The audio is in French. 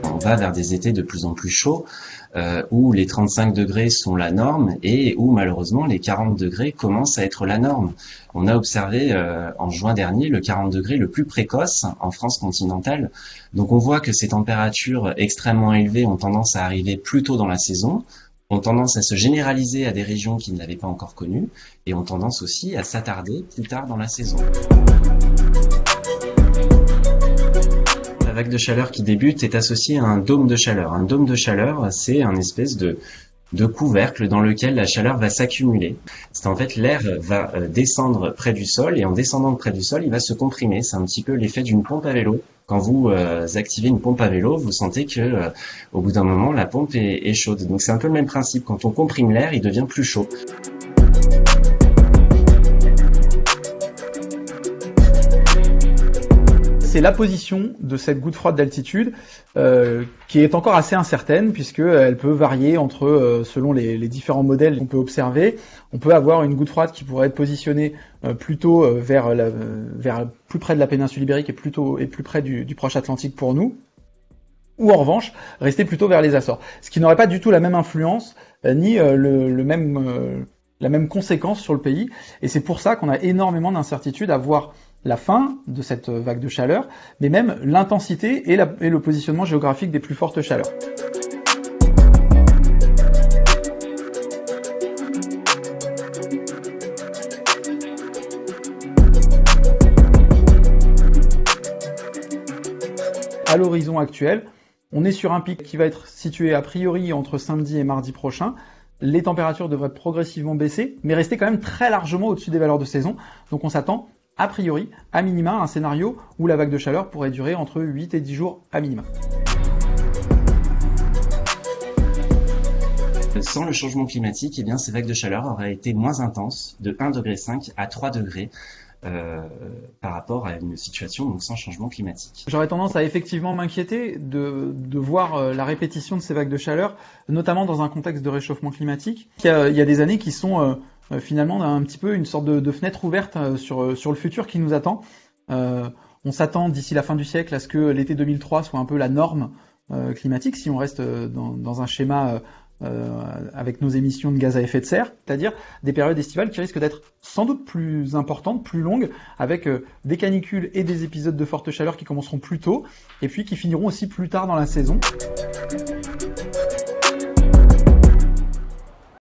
On va vers des étés de plus en plus chauds, où les 35 degrés sont la norme et où malheureusement les 40 degrés commencent à être la norme. On a observé en juin dernier le 40 degrés le plus précoce en France continentale. Donc on voit que ces températures extrêmement élevées ont tendance à arriver plus tôt dans la saison, ont tendance à se généraliser à des régions qui ne l'avaient pas encore connues et ont tendance aussi à s'attarder plus tard dans la saison. La vague de chaleur qui débute est associée à un dôme de chaleur. Un dôme de chaleur, c'est un espèce de couvercle dans lequel la chaleur va s'accumuler. C'est en fait l'air va descendre près du sol et en descendant près du sol, il va se comprimer. C'est un petit peu l'effet d'une pompe à vélo. Quand vous activez une pompe à vélo, vous sentez que au bout d'un moment, la pompe est chaude. Donc c'est un peu le même principe. Quand on comprime l'air, il devient plus chaud. C'est la position de cette goutte froide d'altitude qui est encore assez incertaine puisqu'elle peut varier entre selon les différents modèles qu'on peut observer. On peut avoir une goutte froide qui pourrait être positionnée plutôt vers plus près de la péninsule ibérique et plus près du proche Atlantique pour nous, ou en revanche rester plutôt vers les Açores. Ce qui n'aurait pas du tout la même influence ni la même conséquence sur le pays. Et c'est pour ça qu'on a énormément d'incertitudes à voir la fin de cette vague de chaleur, mais même l'intensité et le positionnement géographique des plus fortes chaleurs. À l'horizon actuel, on est sur un pic qui va être situé a priori entre samedi et mardi prochain. Les températures devraient progressivement baisser, mais rester quand même très largement au-dessus des valeurs de saison. Donc on s'attend a priori, à minima, un scénario où la vague de chaleur pourrait durer entre 8 et 10 jours à minima. Sans le changement climatique, eh bien, ces vagues de chaleur auraient été moins intenses, de 1,5 degré à 3 degrés par rapport à une situation donc sans changement climatique. J'aurais tendance à effectivement m'inquiéter de voir la répétition de ces vagues de chaleur, notamment dans un contexte de réchauffement climatique. Il y a des années qui sont finalement un petit peu une sorte de fenêtre ouverte sur le futur qui nous attend. On s'attend d'ici la fin du siècle à ce que l'été 2003 soit un peu la norme climatique, si on reste dans un schéma avec nos émissions de gaz à effet de serre, c'est-à-dire des périodes estivales qui risquent d'être sans doute plus importantes, plus longues, avec des canicules et des épisodes de forte chaleur qui commenceront plus tôt, et puis qui finiront aussi plus tard dans la saison.